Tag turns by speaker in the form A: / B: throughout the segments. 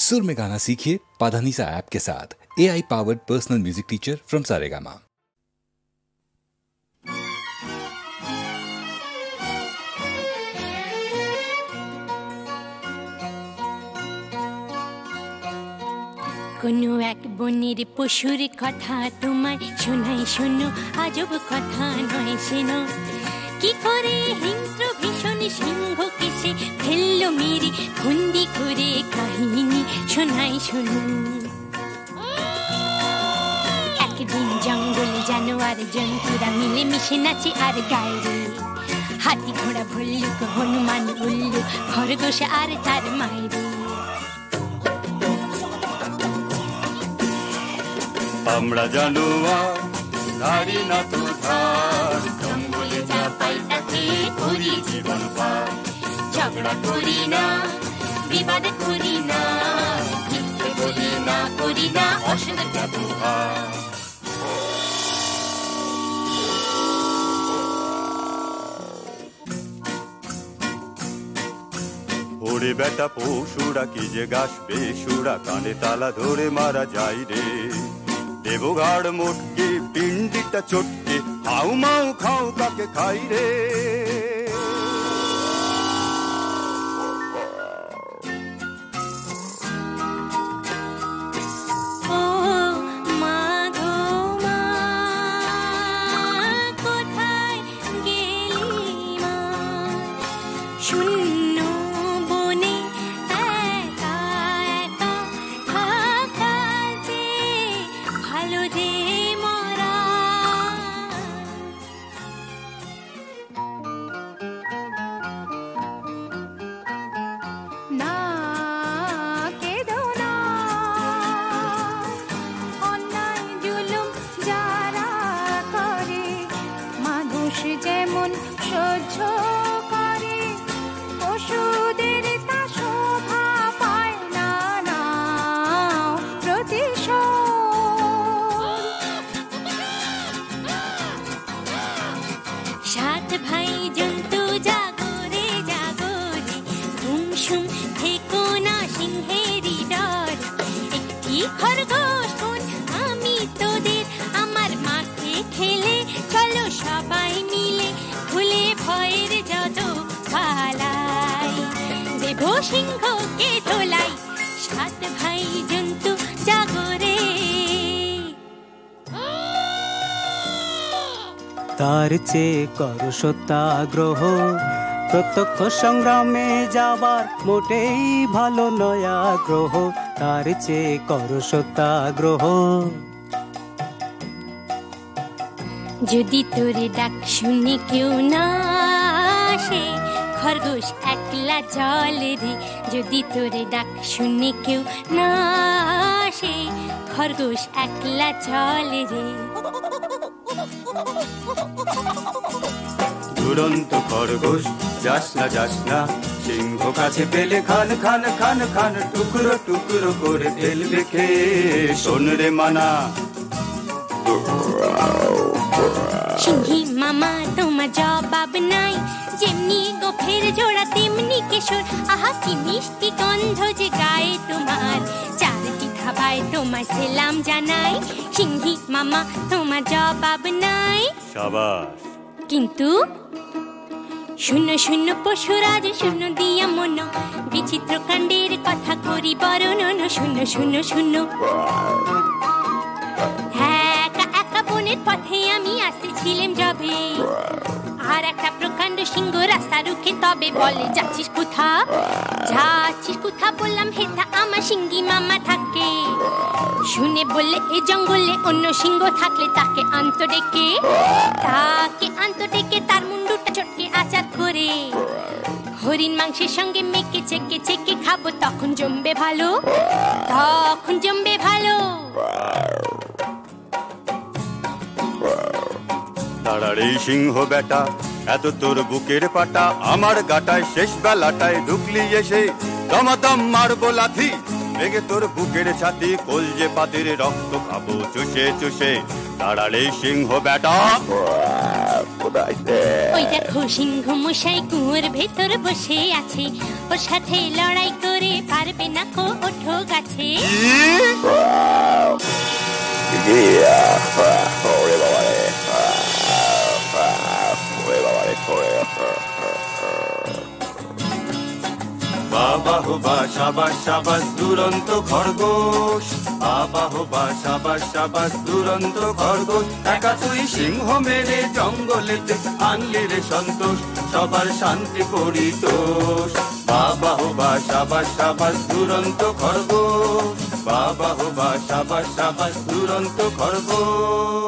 A: सुर में गाना सीखिए पाधानीसा ऐप के साथ। AI powered personal music teacher from Saregama.
B: কোনো এক বনের পশুর কথা তোমায় শোনাই শোনো, আজব কথা নয় শোনো। কি করে হিংস্র ভীষণ সিংহকে সে ফেললো মেরে বন্দি করে, কাহিনী শোনাই শোনো। একদিন জঙ্গলে জানোয়ার জন্তুরা মিলে মিশে নাচে আর গায়ে রে। হাতি ঘোড়া ভল্লুক হনুমান উল্লু খরগোশ আর তার মায়ের।
C: আমরা জানোয়ার ধারি না তো ধার, জঙ্গলে যা পাই তাকে করি জীবন পার। ঝগড়া করি না, বিবাদ করি না, মিথ্যে বলি না, করি না অসৎ ব্যবহার। ওরে বেটা পশুরা কি যে গাছ বেসুরা, কানে তালা ধরে মারা যায় রে। দেবগাড় মোটকে পিন্ডিটা চটকে হাউ মাউ খাও কাকে খাই রে। সিংহকে তোলাই সাত ভাই জন্তু জাগরে।
D: তার চেয়ে কর সত্যাগ্রহ, প্রত্যক্ষ সংগ্রামে যাবার মোটেই ভালো নয় আগ্রহ। তার চেয়ে কর সত্যাগ্রহ।
B: যদি তোরে ডাক শুনে কেউ না আসে, খরগোশ একলা চলে রে। যদি তোরে ডাক শুনে কেউ না আসে, খরগোশ একলা চলে রে।
C: দুরন্ত খরগোশ যাস না, সিংহ কাছে পেলে খান খান খান খান, টুকরো টুকরো করে ফেলবে খেয়ে। শোন রে মানা,
B: সিংহী মামা তোমার জবাব নাই, যেমনি গোফের জোড়া তেমনি কেশর। আহা কি মিষ্টি গন্ধ যে গায়ে তোমার, চারটি খাবায় তোমার সেলাম জানাই। সিংহী মামা তোমার জবাব নাই।
C: সাবাস।
B: কিন্তু শূন্য শূন্য পশুরাজ শূন্য দিয়া মন, বিচিত্র কাণ্ডের কথা করি বর্ণন। শূন্য শূন্য শূন্য। হ্যাঁ, একা একা বনের পথে আমি আসতেছিলাম যবে, আর একটা প্রকাণ্ড সিংহ রাস্তা রুখে তবে বলে, যাচ্ছিস কোথা? যাচ্ছিস কোথা বললাম, হেথা আমার সিংহী মামা থাকে। শুনে বললে এ জঙ্গলে অন্য সিংহ থাকলে তাকে আন্ত ডেকে, তার মুন্ডুটা চটকে আচার করে। হরিণ মাংসের সঙ্গে মেখে চেকে চেকে খাবো, তখন জমবে ভালো, তখন জমবে ভালো।
C: দাঁড়ারে সিংহ বেটা, এত তোর বুকের পাটা, আমার গাটায় শেষ বেলাটায় ঢুকলি এসে। দমাদম মারবো লাথি, বেগে তোর বুকের ছাতি কলজে পাতির রক্ত খাবো চুষে চুষে দাঁড়ালে সিংহ বেটা
B: ওই দেখো সিংহ মশাই কুয়োর ভেতর বসে আছে, ওর সাথে লড়াই করে পারবে না কো ওঠো গাছে।
C: বাবা হো বা সাবাস সাবাস দুরন্ত খরগোশ, বাবা হো বা সাবাস সাবাস দুরন্ত খরগোশ। একা তুই সিংহ মেরে জঙ্গলেতে আনলি রে সন্তোষ, সবার শান্তি পরিতোষ। বাবা হো বা সাবাস সাবাস দুরন্ত খরগোশ, বাবা হো বা সাবাস সাবাস দুরন্ত খরগোশ।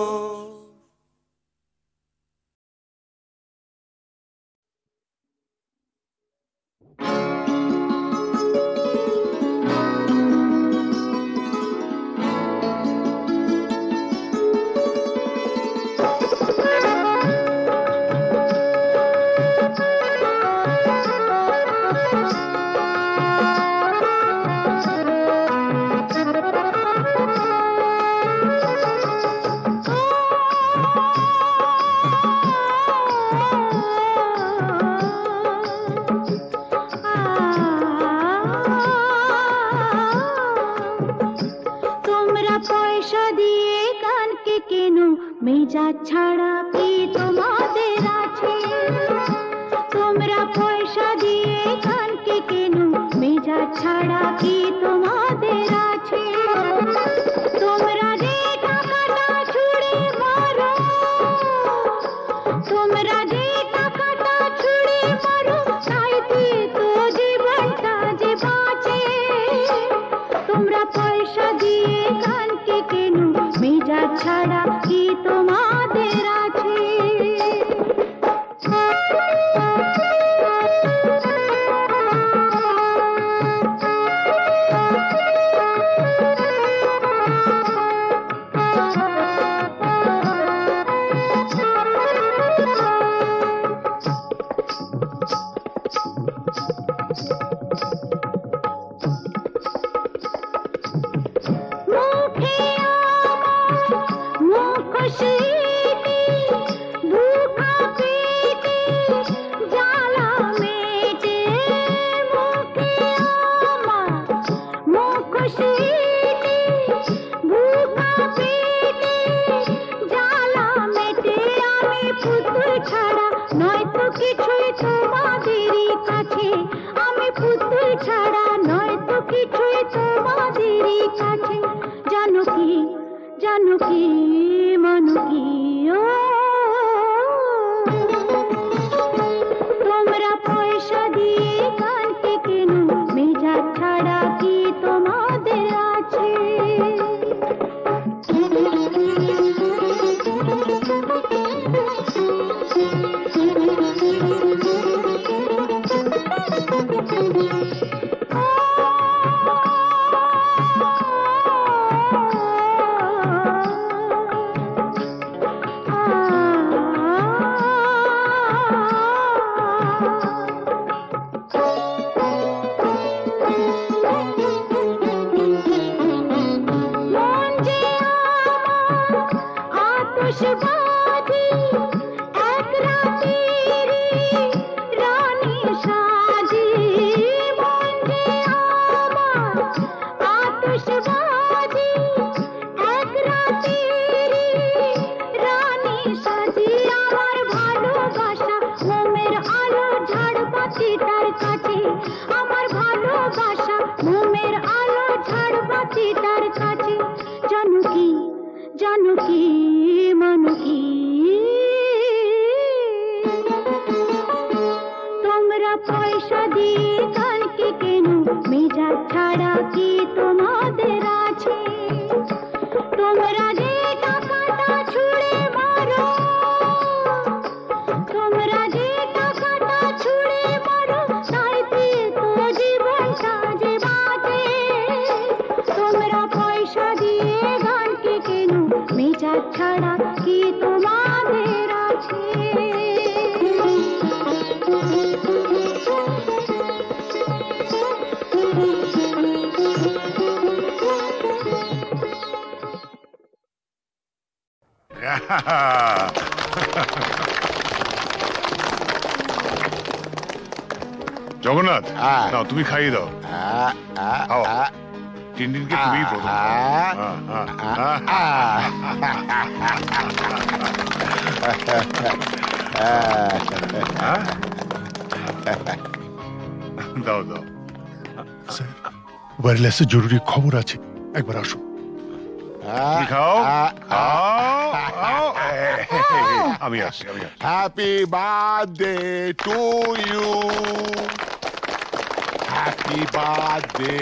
E: মেজাজ ছাড়া কি তোমাদের আছে, তোমরা পয়সা দিয়ে কানকে কেন, মেজাজ ছাড়া কি তোমাদের আছে। তোমরা যে টাকাটা ছুঁড়ে মারো, তোমরা যে টাকাটা ছুঁড়ে মারো, তাইতে তো জীবনটা যে বাঁচে। তোমরা পয়সা দিয়ে কানকে কেন, মেজাজ ছাড়া কি তোমাদের আছে। ছাড়া কি তোমাদের আছে।
F: জগন্নাথ, নাও তুমি খাইয়ে দাও। টিনটিনকে তুমি প্রথম দাও দাও।
G: ওয়্যারলেসে জরুরি খবর আছে, একবার আসো।
F: খাও খাও, আমি আসছি।
H: Happy birthday to you, happy birthday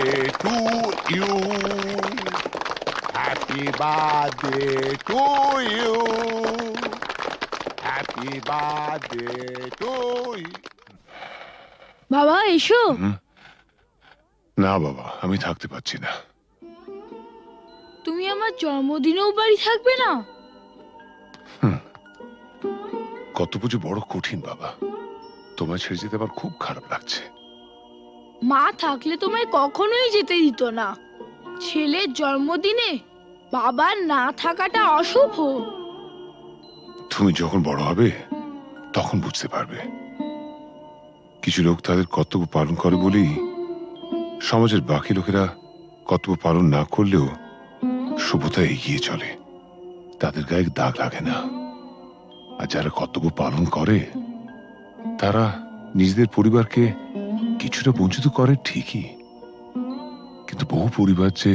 H: to you, happy birthday to you, happy birthday to you.
E: বাবা এসো।
F: না বাবা, আমি থাকতে পারছি না।
E: তুমি আমার জন্মদিনেও বাড়ি থাকবে না?
F: কত পুজো বড় কঠিন বাবা, তোমায় ছেড়ে যেতে আমার খুব খারাপ লাগছে।
E: মা থাকলে তোমায় কখনোই যেতে দিত না। ছেলের জন্মদিনে বাবার না থাকাটা অশুভ।
F: তুমি যখন বড় হবে তখন বুঝতে পারবে। কিছু লোক তাদের কর্তব্য পালন করে বলেই সমাজের বাকি লোকেরা কর্তব্য পালন না করলেও শুভতা এগিয়ে চলে, তাদের গায়ে দাগ লাগে না। আর যারা কর্তব্য পালন করে তারা নিজেদের পরিবারকে কিছুটা বঞ্চিত করে ঠিকই, কিন্তু বহু পরিবার যে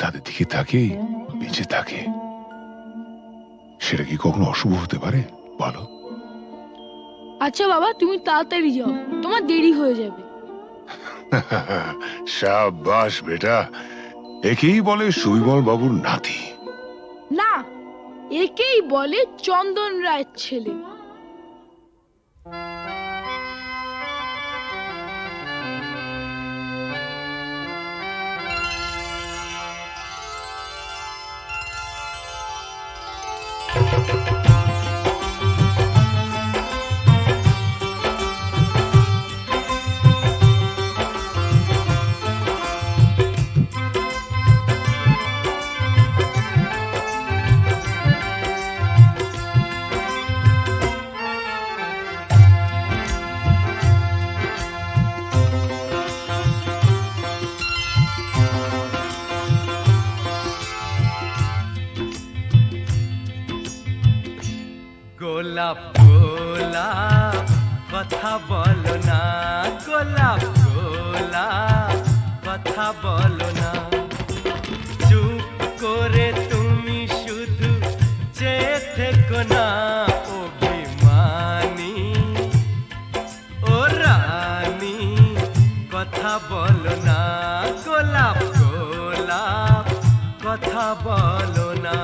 F: তাদের দিকে তাকিয়ে বেঁচে থাকে, সেটা কি কখনো অশুভ হতে পারে বলো?
E: আচ্ছা বাবা, তুমি তাড়াতাড়ি যাও, তোমার দেরি হয়ে যাবে।
F: শাবাশ বেটা, একেই বলে সুবিমল বাবুর নাতি।
E: না, একেই বলে চন্দন রায়ের ছেলে।
I: গোলাপ গোলাপ কথা বলো না, গোলাপ গোলাপ কথা বলো না, চুপ করে তুমি শুধু চেয়ে থেকো না। অভিমানী ও রানী কথা বলো না, গোলাপ গোলাপ কথা বলো না।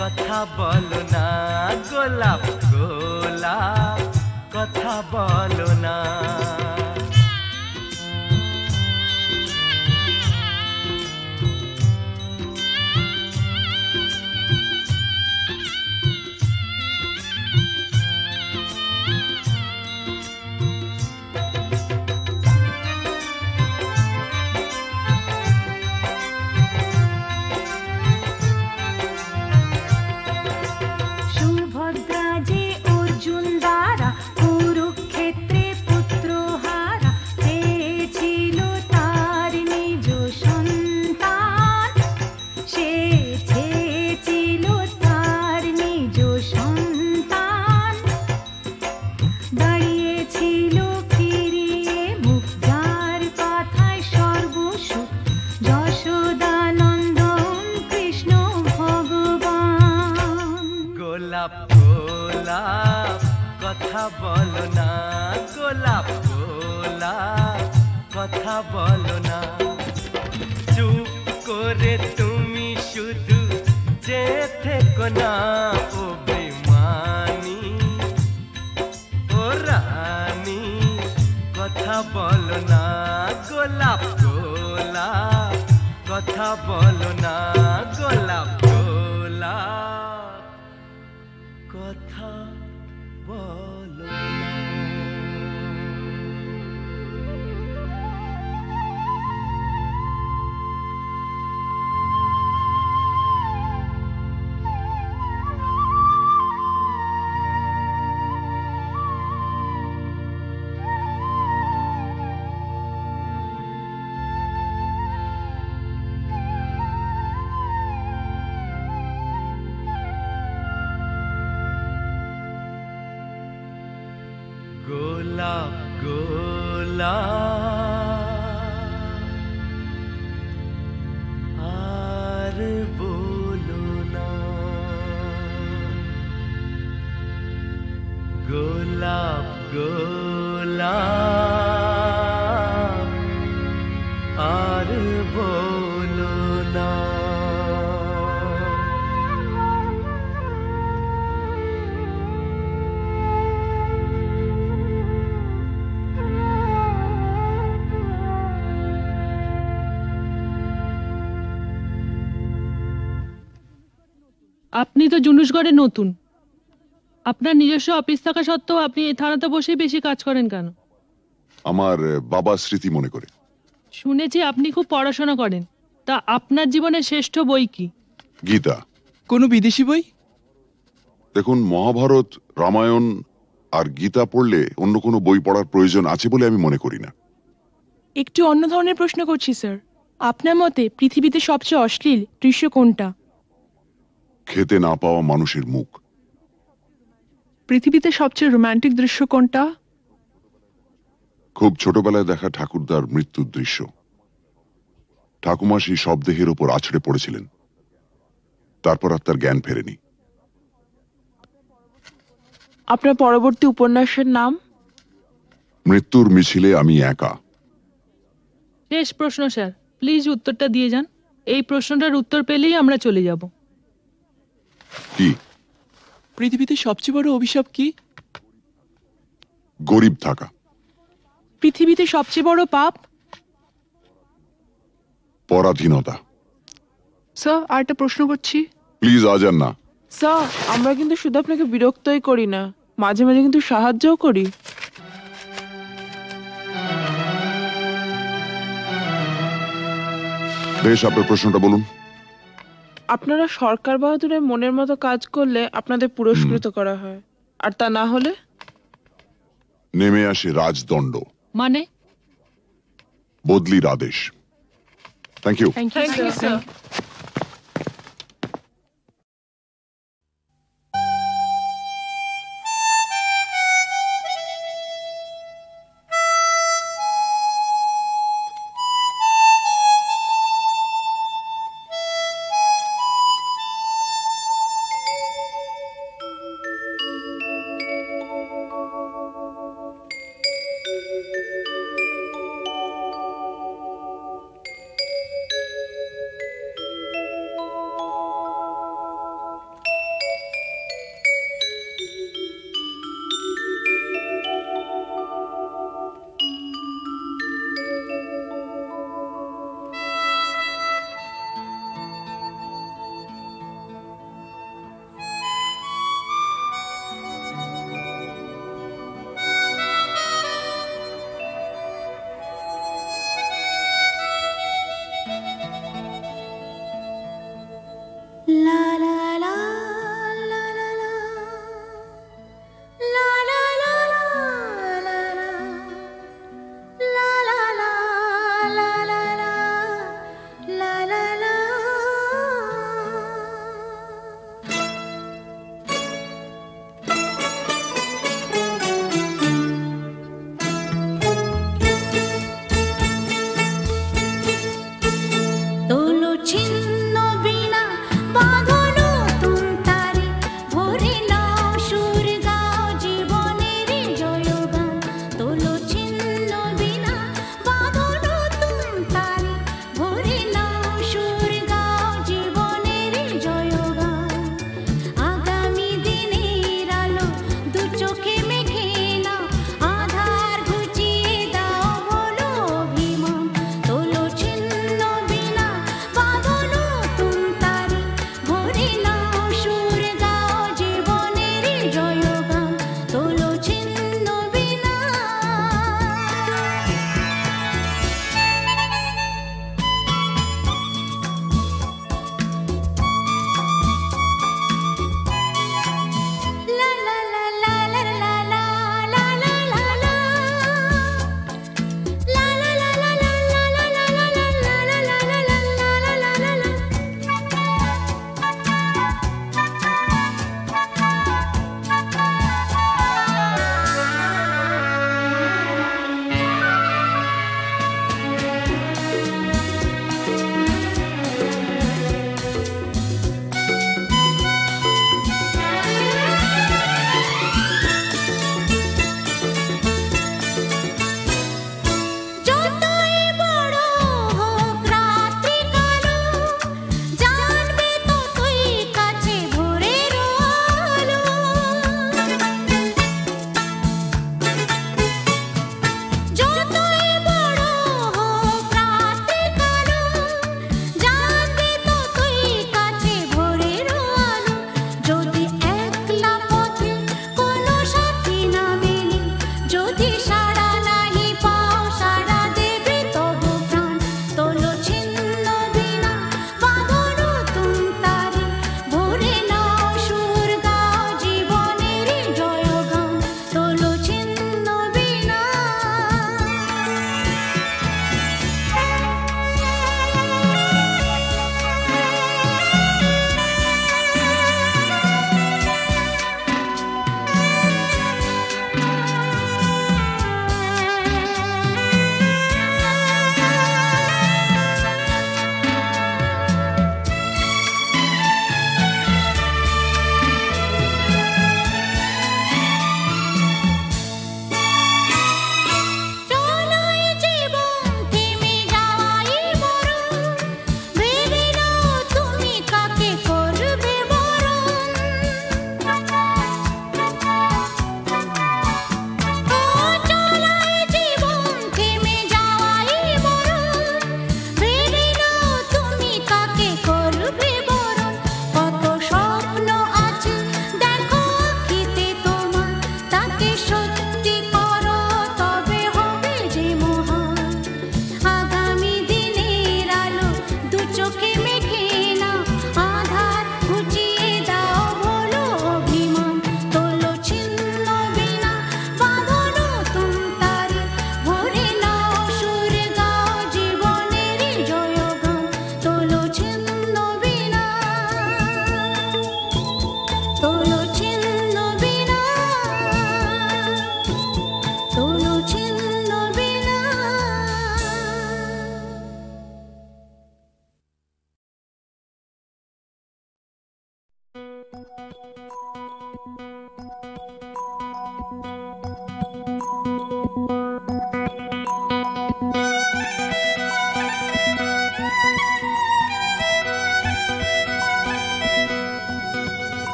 I: কথা বলো না, গোলাপ গোলাপ কথা বলো না।
E: সুভদ্রা যে অর্জুন দ্বারা কুরুক্ষেত্রে
I: বলো না গোলাপ গোলাপ কথা বলো না চুপ করে তুমি শুধু যে থেকো না ও বেমানি ও রানী কথা বলো না গোলাপ গোলাপ কথা বলো না গোলাপ গোলাপ কথা বলো না গোলাপ গোলাপ আর বলো না গোলাপ গোলাপ আর বলো না
J: আপনি তো জুনুসগড়ে নতুন, আপনার নিজস্ব অফিস থাকা সত্ত্বেও আপনি এই থানাতে বসেই বেশি কাজ করেন কেন?
F: আমার বাবা স্মৃতি মনে করে।
J: শুনেছি আপনি খুব পড়াশোনা করেন, তা আপনার জীবনের শ্রেষ্ঠ বই কি?
F: গীতা।
K: কোনো বিদেশি বই?
F: দেখুন, মহাভারত, রামায়ণ আর গীতা পড়লে অন্য কোনো বই পড়ার প্রয়োজন আছে বলে আমি মনে করি না।
L: একটু অন্য ধরনের প্রশ্ন করছি স্যার, আপনার মতে পৃথিবীতে সবচেয়ে অশ্লীল দৃশ্য কোনটা?
F: খেতে না পাওয়া মানুষের মুখ।
L: পৃথিবীতে সবচেয়ে রোমান্টিক দৃশ্য কোনটা?
F: খুব ছোটবেলায় দেখা ঠাকুরদার মৃত্যুর দৃশ্য। ঠাকুমা সেই শবদেহের উপর আছড়ে পড়েছিলেন, তারপর আর তার জ্ঞান ফেরেনি।
L: আপনার পরবর্তী উপন্যাসের নাম?
F: মৃত্যুর মিছিলে আমি একা।
J: শেষ প্রশ্ন স্যার, প্লিজ উত্তরটা দিয়ে যান। এই প্রশ্নটার উত্তর পেলেই আমরা চলে যাব।
F: কি?
K: পৃথিবীতে সবচেয়ে বড় অভিশাপ কি?
F: গরিব থাকা।
L: পৃথিবীতে সবচেয়ে বড় পাপ?
F: পরাধীনতা।
L: স্যার, আর একটা প্রশ্ন করছি।
F: প্লিজ আজ আর না।
L: স্যার, আমরা কিন্তু শুধু আপনাকে বিরক্তই করি না, মাঝে মাঝে কিন্তু সাহায্যও করি।
F: বেশ, আপনার প্রশ্নটা বলুন।
L: আপনারা সরকার বাহাদুরের মনের মতো কাজ করলে আপনাদের পুরস্কৃত করা হয়, আর তা না হলে
F: নেমে আসে রাজদণ্ড,
J: মানে
F: বদলির আদেশ। Thank you.
L: Thank you sir.
B: জীবনের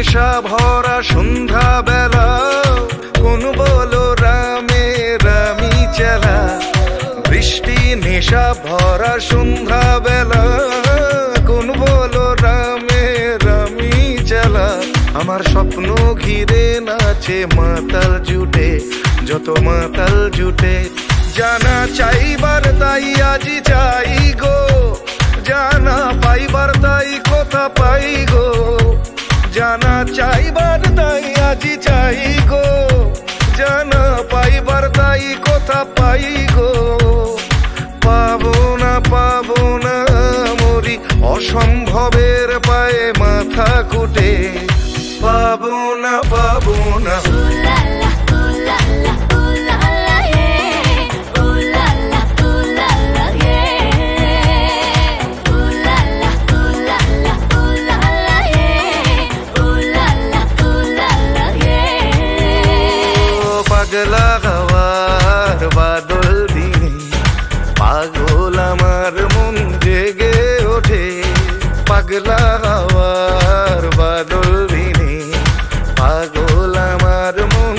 M: নেশা ভরা সন্ধ্যা বেলা কোন বলো রামে রামি চালা বৃষ্টি নেশা ভরা সন্ধ্যা বেলা কোন বলো রামে রামি চালা আমার স্বপ্ন ঘিরে নাচে মাতাল জুটে যত মাতাল জুটে জানা চাইবার তাই আজি চাই গো জানা পাইবার তাই কথা পাই গো জানা চাইবার তাই আজি চাই গো জানা পাইবার তাই কথা পাই গো পাবো না মরি অসম্ভবের পায়ে মাথা কুটে পাবো না পাগলা হাওয়ার বাদল দিনে পাগল আমার মন জেগে ওঠে পাগলা হাওয়ার বাদল দিনে পাগল আমার মন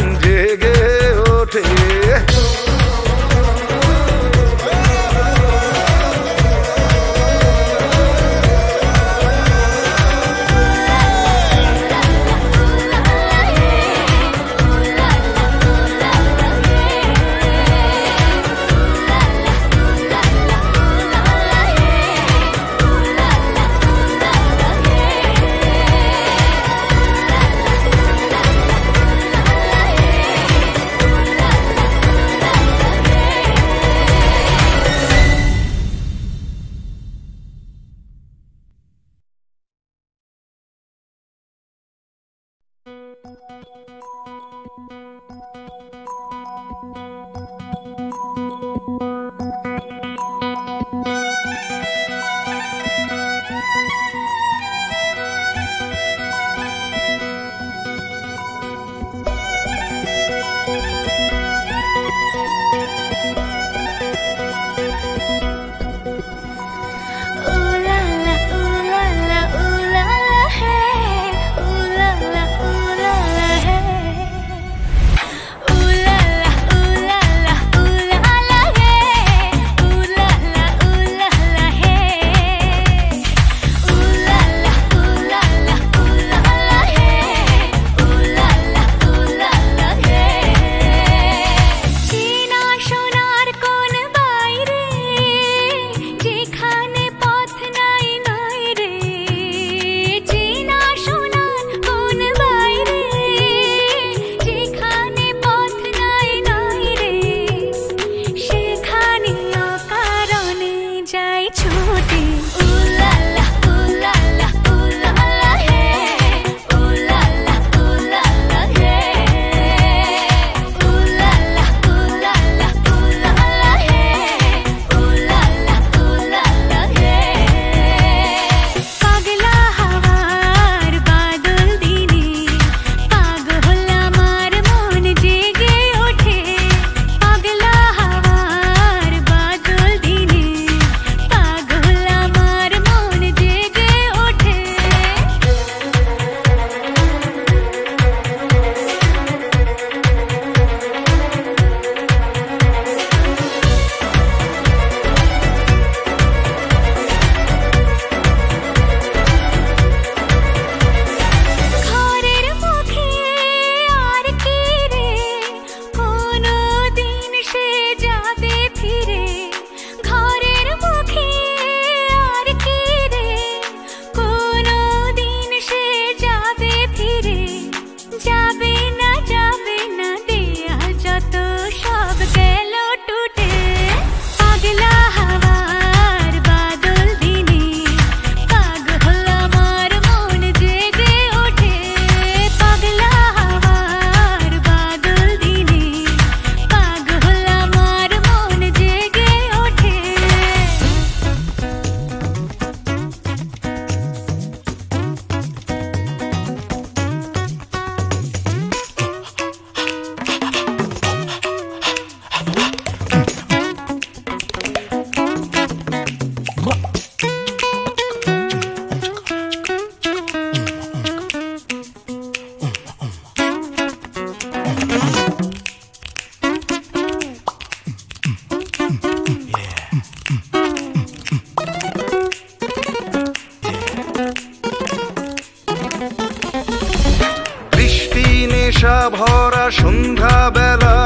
M: নেশা ভরা সন্ধ্যা বেলা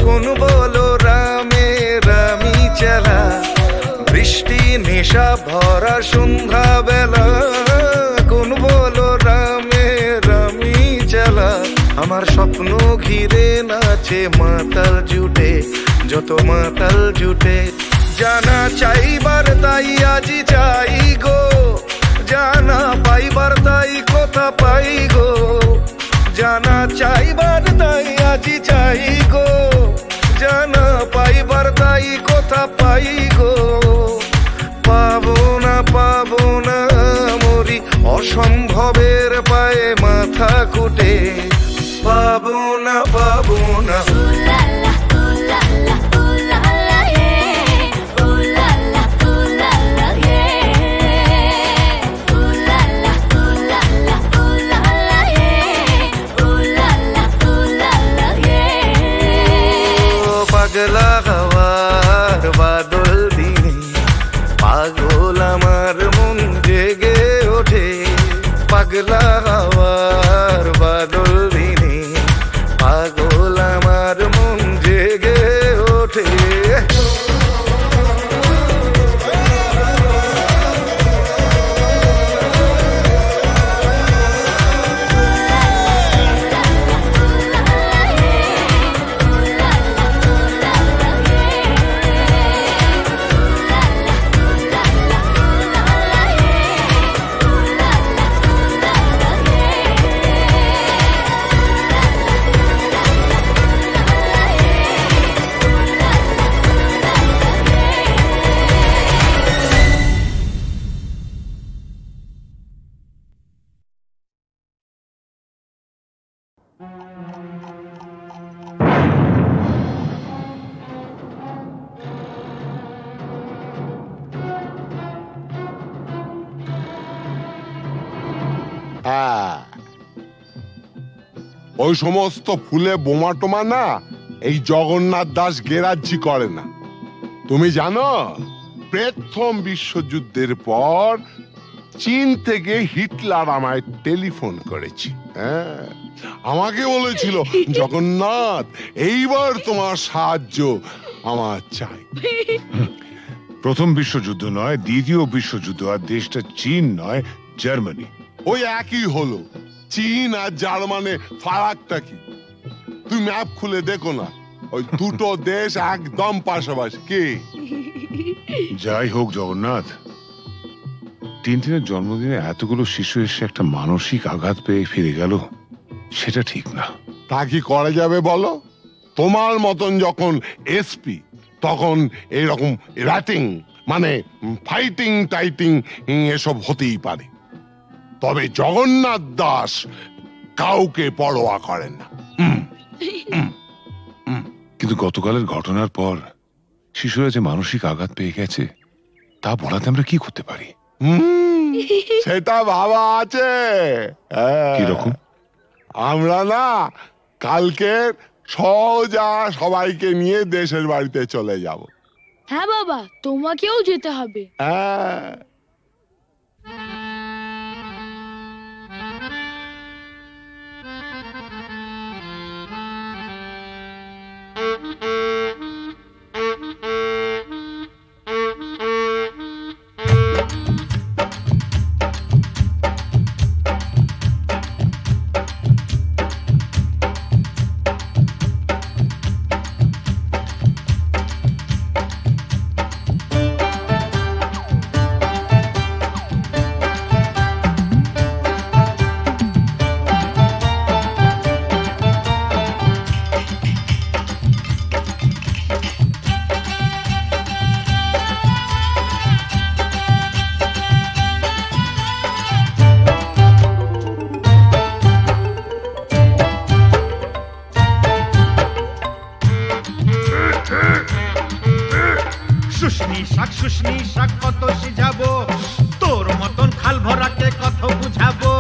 M: কোন বলো রামে রামি চেলা বৃষ্টি নেশা ভরা সন্ধ্যা বেলা কোন বলো রামে রামি চেলা আমার স্বপ্ন ঘিরে নাচে মাতাল জুটে যত মাতাল জুটে জানা চাইবার তাই আজি চাই গো জানা পাইবার তাই কথা পাই গো জানা চাইবার তাই আজি চাই গো জানা পাইবার তাই কথা পাই গো পাবো না মরি অসম্ভবের পায়ে মাথা কুটে পাবো না পাগলা হাওয়ার বাদল দিনে পাগল আমার মন জেগে ওঠে পাগলা হাওয়ার বাদল দিনে পাগল আমার মন জেগে ওঠে
H: ওই সমস্ত ফুলে বোমা টোমা না এই জগন্নাথ দাস গেরাজ্জি করে না। তুমি জানো প্রথম বিশ্বযুদ্ধের পর চীন থেকে হিটলার আমায় টেলিফোন করেছে। হ্যাঁ, আমাকে বলেছিল জগন্নাথ এইবার তোমার সাহায্য আমার চাই।
F: প্রথম বিশ্বযুদ্ধ নয়, দ্বিতীয় বিশ্বযুদ্ধ, আর দেশটা চীন নয়, জার্মানি।
H: ওই একই হলো। চীন আর জার্মানে ফারাকটা কি? তুমি ম্যাপ খুলে দেখো না, ওই দুটো দেশ একদম পাশাপাশি। কি
F: যাই হোক জগন্নাথ, টিনটিনের জন্মদিনে এতগুলো শিশু এসে একটা মানসিক আঘাত পেয়ে ফিরে গেল, সেটা ঠিক না।
H: তা কি করা যাবে বলো? তোমার মতন যখন এসপি তখন এইরকম র্যাটিং মানে ফাইটিং টাইটিং এসব হতেই পারে, তবে জগন্নাথ দাস কাউকে পরোয়া করেন না।
F: কিন্তু গতকালের ঘটনার পর শিশুরা যে মানসিক আঘাত পেয়ে গেছে তা বলাতে আমরা কি করতে পারি?
H: সেটা ভাবা আছে।
F: কিরকম?
H: আমরা না কালকে সোজা সবাইকে নিয়ে দেশের বাড়িতে চলে যাব।
E: হ্যাঁ বাবা, তোমাকেও যেতে হবে।
H: হ্যাঁ,
N: শুশনি শাক কত সিঝাবো, তোর মতন খাল ভরাকে কত বুঝাবো।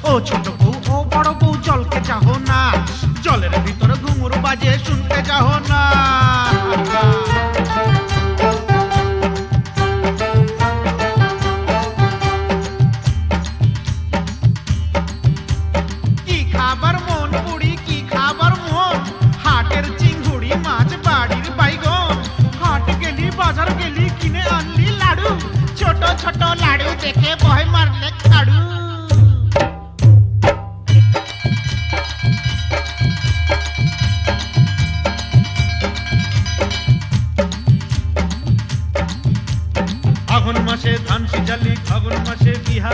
N: ও ছোট বউ ও বড় বউ জলকে চাহো না, জলের ভিতরে ঘুঙুর বাজে শুনতে চাহো না। কি খাবার মন বুড়ি, কি খাবার মন, হাটের চিংড়ি মাছ বাড়ির বাইগন। হাট গেলি বাজার গেলি কিনে আনলি লাড়ু, ছোট ছোট লাড়ু দেখে ভয় মারলে খাড়ু। আগুন মাসে ধান সিজালি, ফাগুন মাসে বিহা,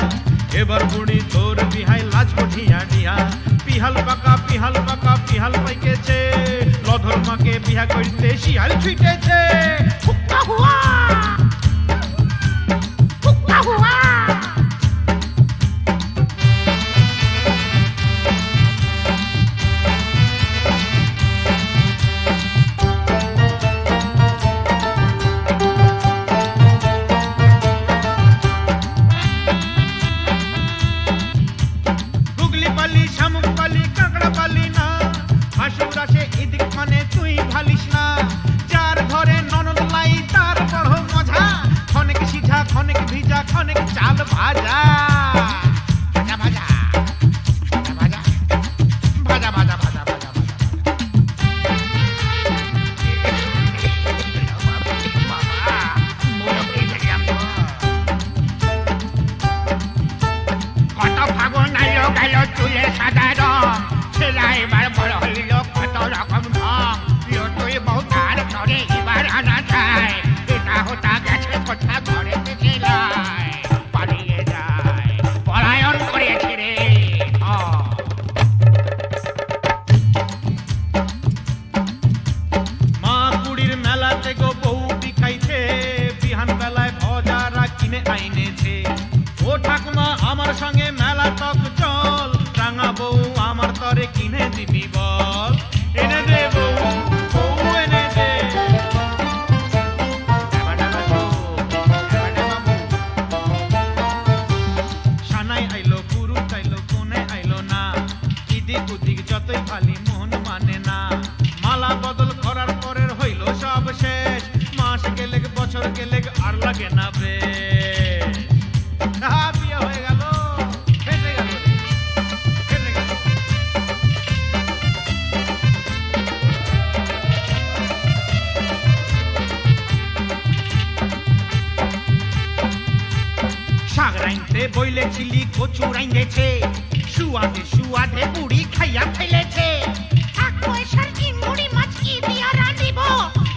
N: এবার বুড়ি তোর বিহাই লাজ কঠিয়া ডিহা। পিহাল পাকা পিহাল পাকা পিহাল পাইকেছে, লধর মাকে বিহা করতে শিয়াল ছুটেছে। হুক্কা হুয়া হুক্কা হুয়া। গুগলি পালি শামুক পালি কাঁকড়া পালি না, হাসুর আসে এদিক মানে তুই ভালিস না। যার ঘরে ননদ লাই তার বড় মজা, খনেক সিঝা খনেক ভিজা খনেক চাল ভাজা। ভাজা ভাজা ভাজা ভাজা ভাজা ভাজা ভাজা কত ফাগুন আইলো গেল চুলে সাদা রং, ছেলা এবার বড় হইল কত রকম ঢং। তুই বউ তার ঘরে এবার আনা যায়, এটা হতা গেছে কোথা ঘরে ছেলাই পালিয়ে যায়, পলায়ন করেছে রে। মা কুড়ির মেলাতে গো বউ বিখাইছে, বিহান বেলায় ভজারা কিনে আইনেছে। ও ঠাকুমা আমার সঙ্গে মেলা তক চল, রাঙা বউ আমার তরে কিনে দিবি বল। এনে দে বউ বউ এনে দে। সানাই আইলো পুরুষ আইলো কোনে আইলো না, ইদিক উদিক যতই লাগে না বেশ। বিয়ে হয়ে গেল, ফেসে গেল রে, ফেসে গেল। শাক রাইনতে বইলেছিলি কচু রাইন্দেছে, সুয়াদে সুয়াদে বুড়ি খাইয়া ফেলেছে।
B: এক পয়সার চিংড়ি মাছ কি দিয়া রাঁধিব,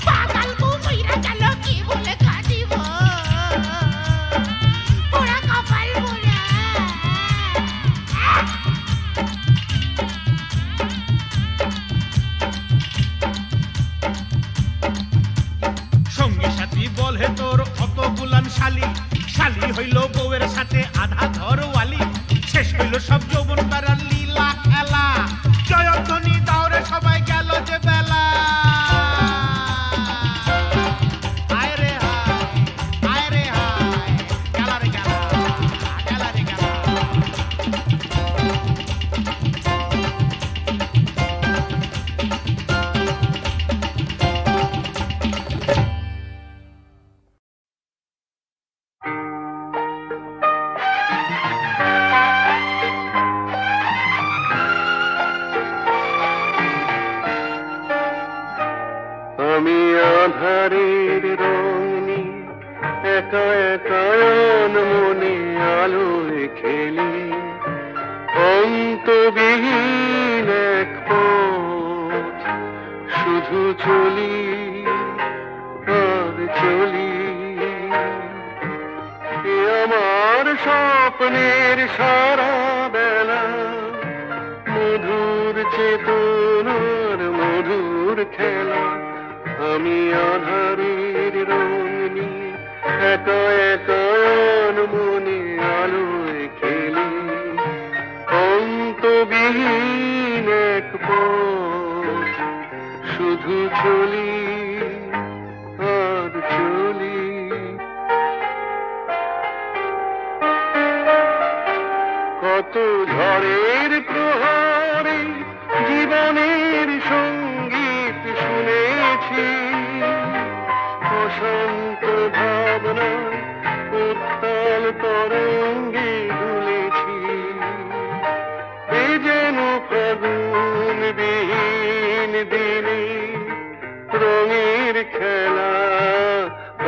B: পাগাল বউ মইরা গেল কি বলে কাঁদিব। পোড়া কপাল পোড়া।
N: সঙ্গী সাথী বলে তোর অত গুলান শালি, শালি হইল বউয়ের সাথে আধা ঘরওয়ালি। শেষ হইল সব যৌবন বেড়ার লীলা খেলা, জয়ধ্বনি দাওরে সবাই গেল যে বেলা। আয় রে হায়, আয় রে হায়, গেলা রে গেলা, গেলা রে গেলা।
I: আমি আধারের রং নিয়ে একা একা মনে আলোয় খেলি, অন্তবিহীন এক পথ শুধু চলি আর চলি। এ আমার স্বপ্নের সারা বেলা, মধুর চেতনার মধুর খেলা। আমি আধারের রং নিয়ে একা একা মনে আলোয় খেলি, অন্তবিহীন এক পথ শুধু চলি আর চলি। কত ঝড়ের প্রহরে জীবনের সঙ্গীত শুনেছি, অশান্ত ভাবনা উত্তাল তরঙ্গে দুলেছি। এ যেন ফাগুন বিহীন দিনে রঙের খেলা,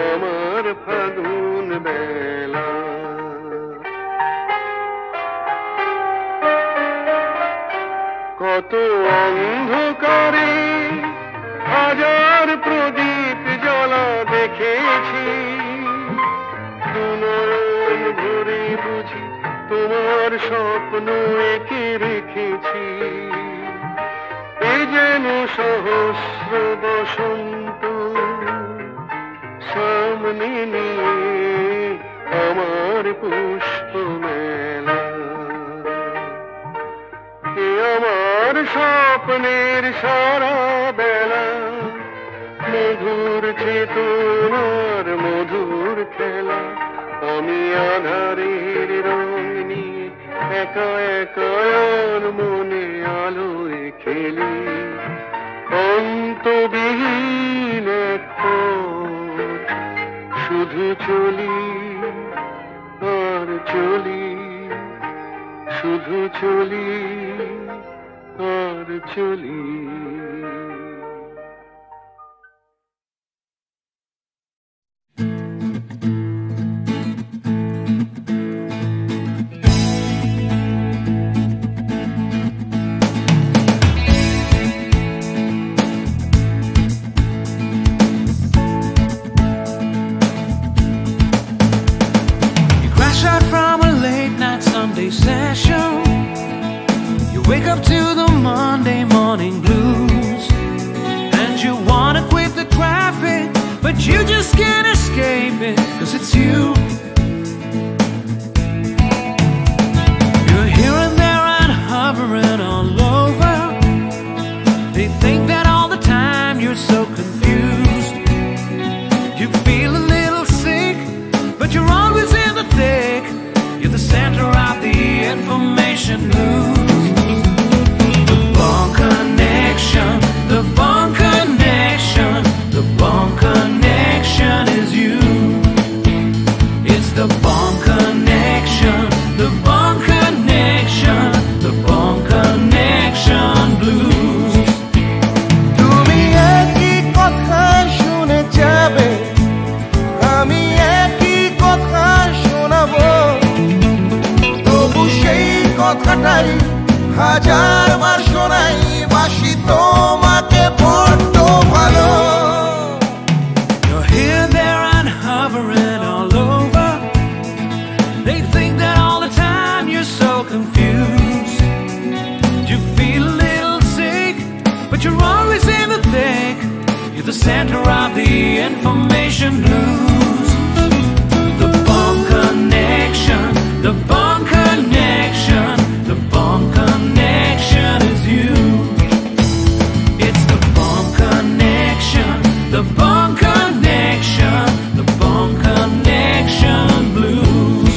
I: আমার ফাগুন বেলা। কত অন্ধকারে হাজার প্রদীপ জ্বলা দেখেছি, দুনয়ন ভরে বুঝি তোমার স্বপ্ন এঁকে রেখেছি। এ যেন সহস্র বসন্ত সামনে নিয়ে আমার পুষ্প মেলা। এ আমার স্বপ্নের সারা বেলা, মধুর চেতনার মধুর খেলা। আমি আধারের রং নিয়ে একা একা মনে আলোয় খেলি, অন্তবিহীন এক পথ শুধু চলি আর চলি, শুধু চলি আর চলি।
O: Sunday session, you wake up to the Monday morning blues, and you wanna quit the traffic, but you just can't escape it, 'cause it's you. You're here and there and hovering all over. They think that all the time you're so confused. You feel a little sick, but you're always in the thick. You're the center of the information news. The Bone Connection, the Bone Connection, the Bone Connection is you.
M: কথাটাই হাজার বার শোনাই বাসি তোমাকে বড্ড ভালো
O: You're here, there and hovering all over. They think that all the time you're so confused. You feel a little sick, but you're always in the thick. You're the center of the information blues. The bone connection, the bone connection, the bone connection is you. It's the bone connection, the bone connection, the bone connection blues.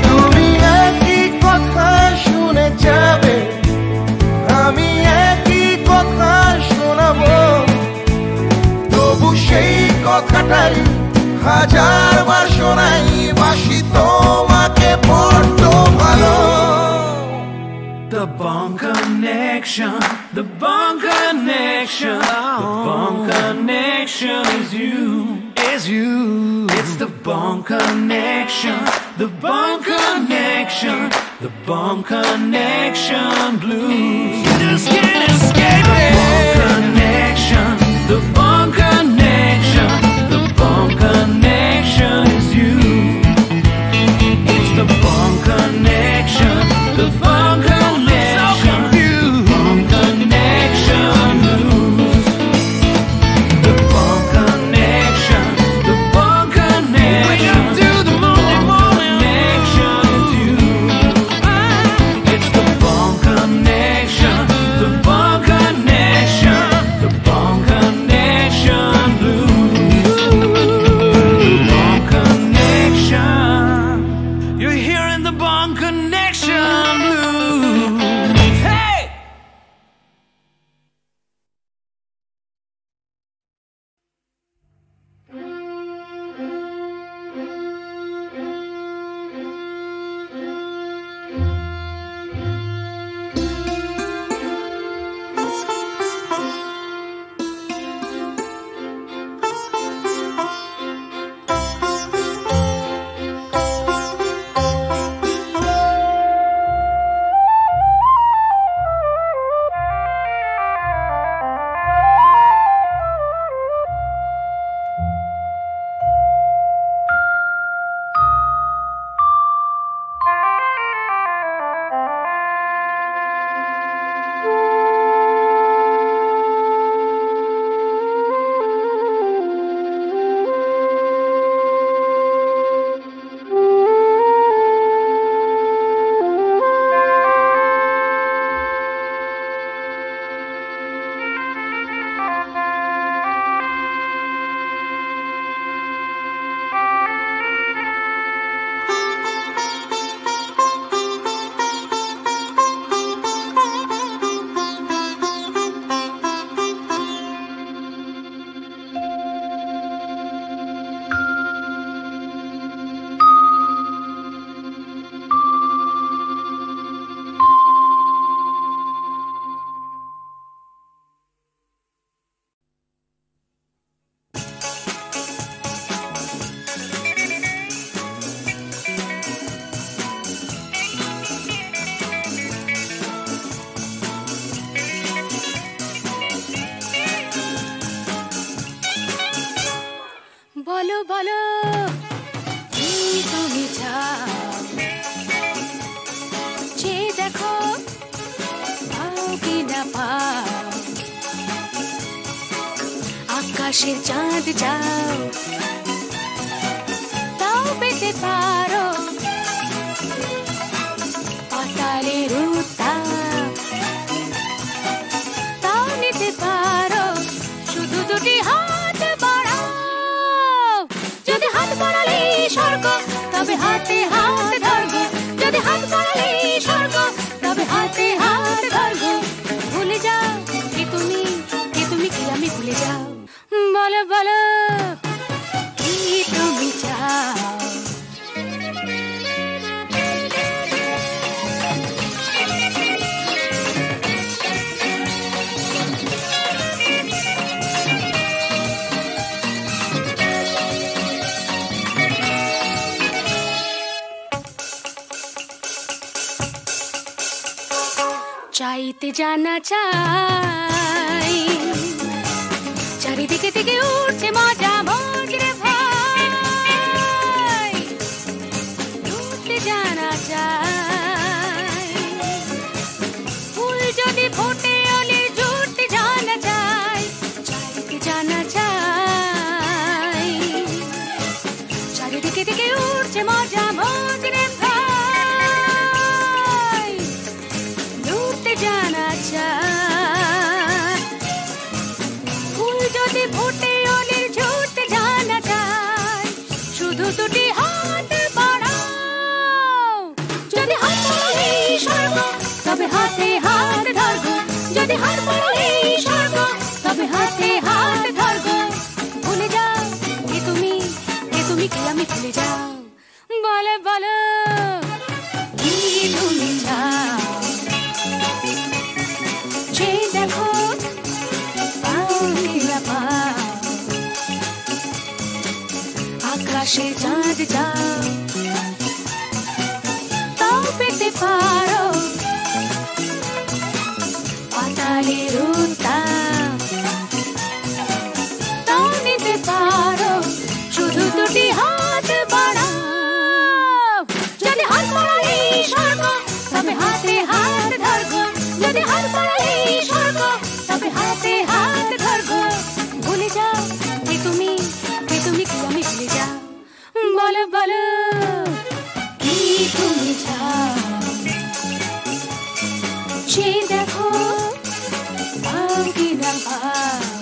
M: তুমি একই কথা শুনে যাবে আমি একই কথা শোনাবো তবু সেই কথাটাই হাজার বার শোনাই বাসি তোমাকে বড্ড ভালো
O: The bone connection, the bone connection, the bone connection is you, is you. It's the bone connection, the bone connection, the bone connection blues. You just can't escape it. The bone connection, the bone connection, the bone connection is you. It's the bone connection, the bone connection, bone connection blues. The bone connection, the bone connection. Wake up to the morning connection is you. It's the bone connection, the bone connection, the bone connection blues. The bone connection. You're hearing the bone connection blues. Hey!
B: বলো বলো কি তুমি চাও যে দেখো পাও কি না পাও আকাশের চাঁদ চাও তাও পেতে পারো পাতালের উত্তাপ তাও নিতে পারো শুধু দুটি হাত বাড়াও যদি হাত বাড়ালে স্বর্গ তবে হাতে হাত ধরবো যদি হাত বাড়ালে স্বর্গ তবে হাতে হাত ধরবো ভুলে যা চাইতে জানা চাই চারিদিকে থেকে উঠছে মজা মজ রে ভাই উঠতে জানা চাই ফুল যদি ফোটে অলি জুটতে জানা চাই চাইতে জানা চাই চারিদিকে থেকে উঠছে মজা মজ রে ভাই উঠতে জানা চাই ফুল যদি ফোটে অলি জুটতে জানা চাই শুধু দুটি হাত বাড়াও যদি হাত বাড়ালে স্বর্গ তবে হাতে হাত ধরবো যদি হাত বাড়ালে স্বর্গ তবে হাতে হাত ধরবো ভুলে যাও কে তুমি কে আমি ভুলে যাও বলে বলো কি তুমি চাও যে দেখো পাও কি না পাও আকাশে চাঁদ যাও তাও পেতে পারো পাতালের উত্তাপ তাও নিতে পারো শুধু দুটি হাত বাড়াও যদি হাত বাড়ালে স্বর্গ তবে হাতে হাত ধরবো যদি হাত বাড়ালে স্বর্গ তবে হাতে হাত ধরবো ভুলে যাও কে তুমি কি আমি ভুলে যাও বলো বলো কি তুমি চাও যে দেখো পাও কি না পাও